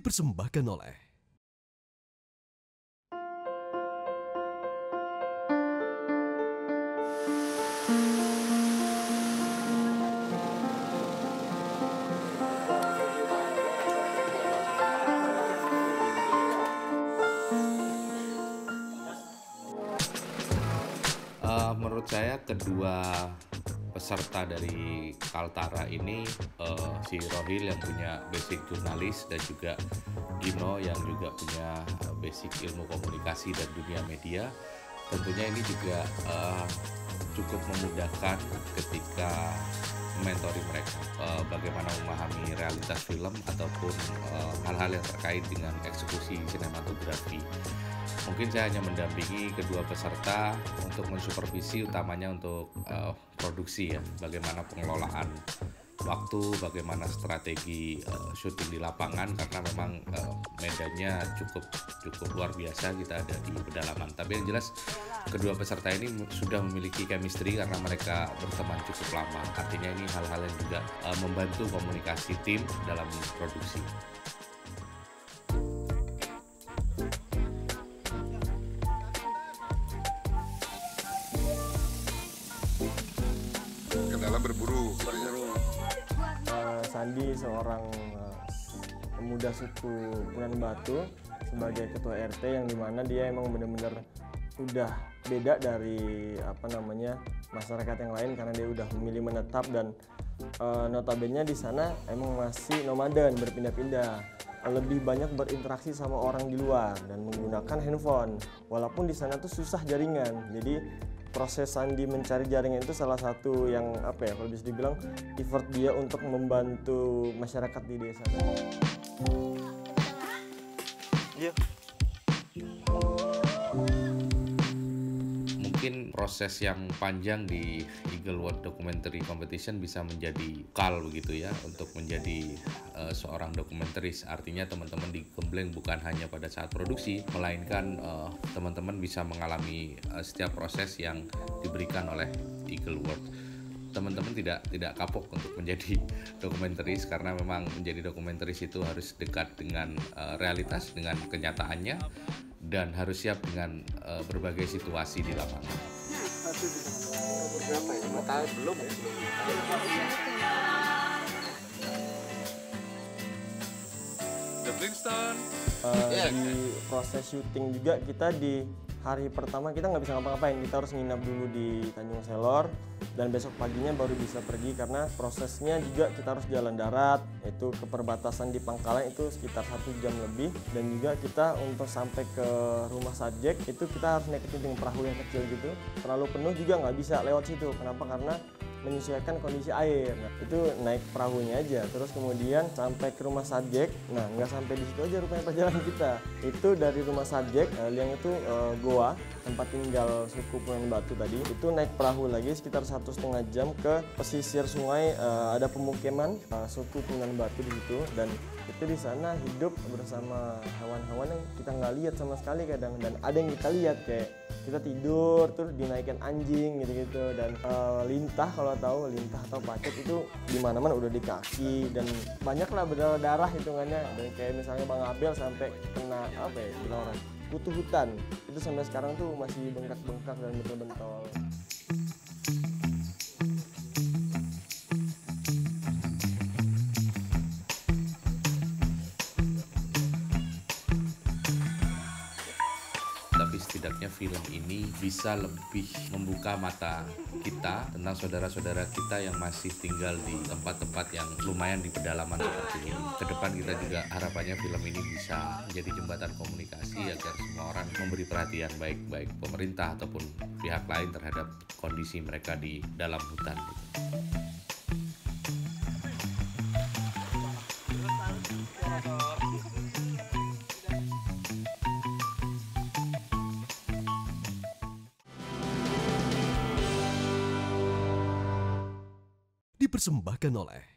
dipersembahkan oleh menurut saya kedua peserta dari Kaltara ini, si Rohil yang punya basic jurnalis dan juga Gino yang juga punya basic ilmu komunikasi dan dunia media, tentunya ini juga cukup memudahkan ketika mentori mereka bagaimana memahami realitas film ataupun hal-hal yang terkait dengan eksekusi sinematografi. Mungkin saya hanya mendampingi kedua peserta untuk mensupervisi, utamanya untuk produksi ya, bagaimana pengelolaan waktu, bagaimana strategi syuting di lapangan, karena memang medannya cukup luar biasa, kita ada di pedalaman. Tapi yang jelas kedua peserta ini sudah memiliki chemistry karena mereka berteman cukup lama. Artinya ini hal-hal yang juga membantu komunikasi tim dalam produksi. Kendala berburu. Sandi seorang pemuda suku Punan Batu sebagai ketua RT, yang dimana dia emang benar-benar udah beda dari masyarakat yang lain karena dia udah memilih menetap, dan notabene di sana emang masih nomaden, berpindah-pindah, lebih banyak berinteraksi sama orang di luar dan menggunakan handphone, walaupun di sana tuh susah jaringan. Jadi proses Sandi mencari jaringan itu salah satu yang kalau bisa dibilang effort dia untuk membantu masyarakat di desa. Iya. Mungkin proses yang panjang di Eagle World Documentary Competition bisa menjadi kal begitu ya untuk menjadi seorang dokumentaris. Artinya teman-teman di Gembleng bukan hanya pada saat produksi, melainkan teman-teman bisa mengalami setiap proses yang diberikan oleh Eagle World. Teman-teman tidak kapok untuk menjadi dokumentaris, karena memang menjadi dokumentaris itu harus dekat dengan realitas, dengan kenyataannya, dan harus siap dengan berbagai situasi di lapangan. Berapa ya? 5 tahun belum ya? The Flintstone. Di proses syuting juga kita di hari pertama kita nggak bisa ngapa-ngapain, kita harus nginap dulu di Tanjung Selor dan besok paginya baru bisa pergi, karena prosesnya juga kita harus jalan darat, itu ke perbatasan di Pangkalan itu sekitar 1 jam lebih, dan juga kita untuk sampai ke rumah subjek itu kita harus naik perahu yang kecil gitu, terlalu penuh juga nggak bisa lewat situ. Kenapa? Karena menyesuaikan kondisi air. Nah, itu naik perahunya aja, terus kemudian sampai ke rumah subjek. Nah, nggak sampai di situ aja rupanya perjalanan kita. Itu dari rumah subjek, yang itu goa, tempat tinggal suku Punan Batu tadi, itu naik perahu lagi sekitar 1,5 jam ke pesisir sungai, ada pemukiman suku Punan Batu di situ, dan itu di sana hidup bersama hewan-hewan yang kita nggak lihat sama sekali kadang, dan ada yang kita lihat kayak kita tidur terus dinaikkan anjing gitu-gitu, dan lintah, kalau tahu lintah atau pacet itu di mana-mana udah di kaki, dan banyaklah berdarah hitungannya, dan kayak misalnya Bang Abel sampai kena bilang orang kutu hutan itu sampai sekarang tuh masih bengkak-bengkak dan bentul-bentol. Tapi setidaknya film ini bisa lebih membuka mata kita tentang saudara-saudara kita yang masih tinggal di tempat-tempat yang lumayan di pedalaman seperti ini. Kedepan kita juga harapannya film ini bisa menjadi jembatan komunikasi agar semua orang memberi perhatian, baik pemerintah ataupun pihak lain terhadap kondisi mereka di dalam hutan. dipersembahkan oleh